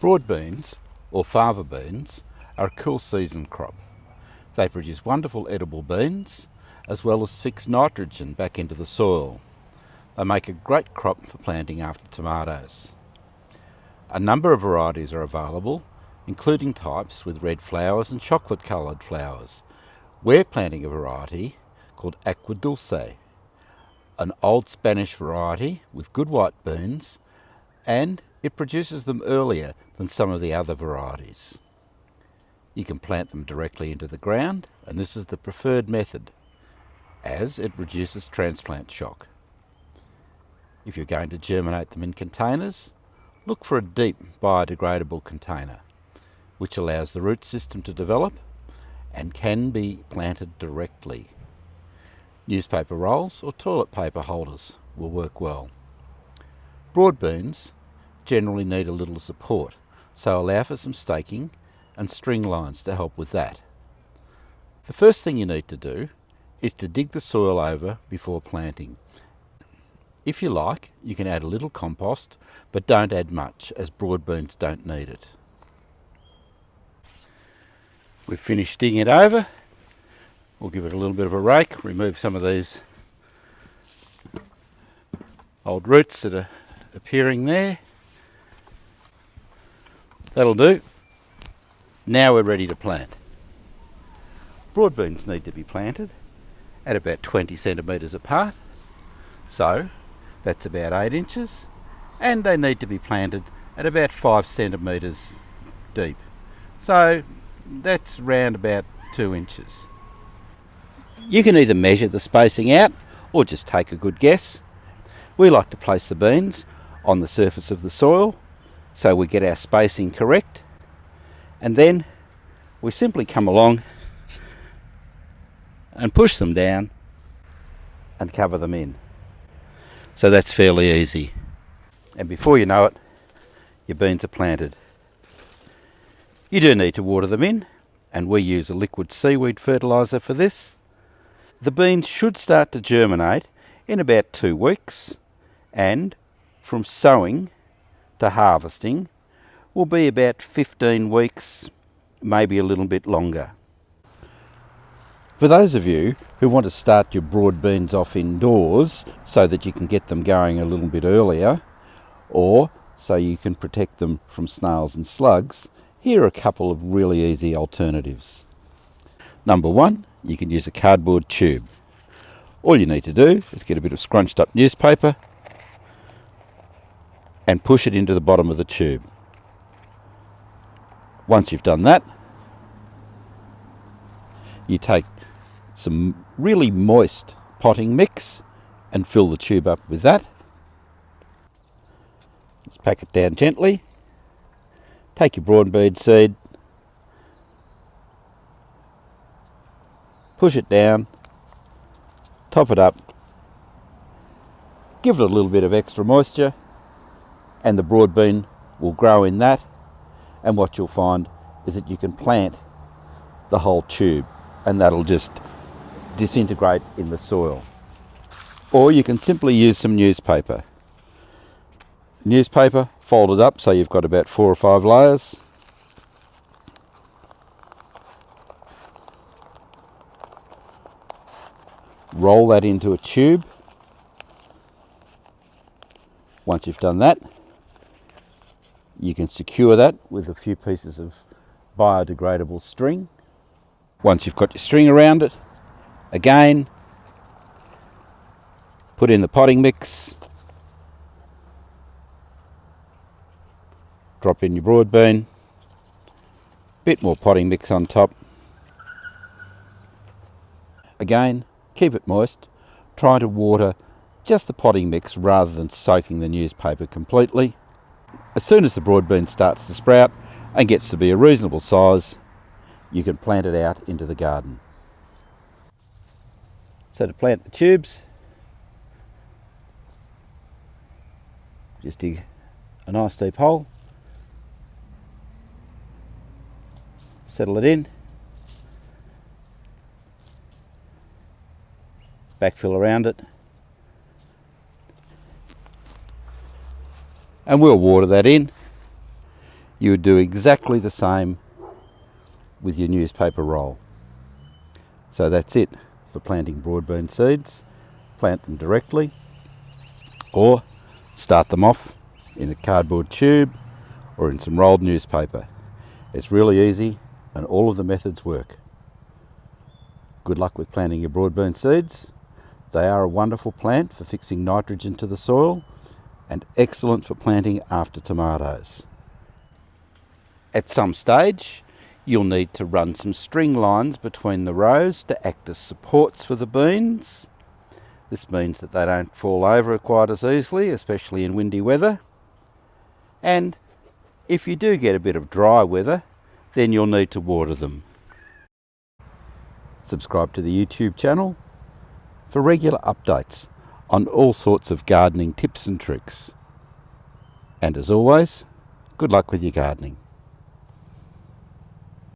Broad beans, or fava beans, are a cool season crop. They produce wonderful edible beans, as well as fix nitrogen back into the soil. They make a great crop for planting after tomatoes. A number of varieties are available, including types with red flowers and chocolate coloured flowers. We're planting a variety called Aqua Dulce, an old Spanish variety with good white beans, and it produces them earlier than some of the other varieties. You can plant them directly into the ground, and this is the preferred method, as it reduces transplant shock. If you're going to germinate them in containers, look for a deep biodegradable container, which allows the root system to develop and can be planted directly. Newspaper rolls or toilet paper holders will work well. Broad beans generally need a little support, so allow for some staking and string lines to help with that. The first thing you need to do is to dig the soil over before planting. If you like, you can add a little compost, but don't add much, as broad beans don't need it. We've finished digging it over. We'll give it a little bit of a rake, remove some of these old roots that are appearing there. That'll do. Now we're ready to plant. Broad beans need to be planted at about 20 centimetres apart, so that's about 8 inches, and they need to be planted at about 5 centimetres deep, so that's round about 2 inches. You can either measure the spacing out or just take a good guess. We like to place the beans on the surface of the soil so we get our spacing correct, and then we simply come along and push them down and cover them in. So that's fairly easy. And before you know it, your beans are planted. You do need to water them in, and we use a liquid seaweed fertiliser for this. The beans should start to germinate in about 2 weeks, and from sowing to harvesting will be about 15 weeks, maybe a little bit longer. For those of you who want to start your broad beans off indoors so that you can get them going a little bit earlier, or so you can protect them from snails and slugs, here are a couple of really easy alternatives. Number one, you can use a cardboard tube. All you need to do is get a bit of scrunched up newspaper and push it into the bottom of the tube. Once you've done that, you take some really moist potting mix and fill the tube up with that. Just pack it down gently. Take your broad bean seed, push it down, top it up, give it a little bit of extra moisture, and the broad bean will grow in that, and what you'll find is that you can plant the whole tube, and that'll just disintegrate in the soil. Or you can simply use some newspaper. Newspaper folded up so you've got about 4 or 5 layers. Roll that into a tube. Once you've done that, you can secure that with a few pieces of biodegradable string. Once you've got your string around it, again, put in the potting mix, drop in your broad bean, bit more potting mix on top. Again, keep it moist. Try to water just the potting mix rather than soaking the newspaper completely. As soon as the broad bean starts to sprout and gets to be a reasonable size, you can plant it out into the garden. So to plant the tubes, just dig a nice deep hole, settle it in, backfill around it, and we'll water that in. You would do exactly the same with your newspaper roll. So that's it for planting broad bean seeds. Plant them directly or start them off in a cardboard tube or in some rolled newspaper. It's really easy and all of the methods work. Good luck with planting your broad bean seeds. They are a wonderful plant for fixing nitrogen to the soil and excellent for planting after tomatoes. At some stage, you'll need to run some string lines between the rows to act as supports for the beans. This means that they don't fall over quite as easily, especially in windy weather. And if you do get a bit of dry weather, then you'll need to water them. Subscribe to the YouTube channel for regular updates on all sorts of gardening tips and tricks. And as always, good luck with your gardening.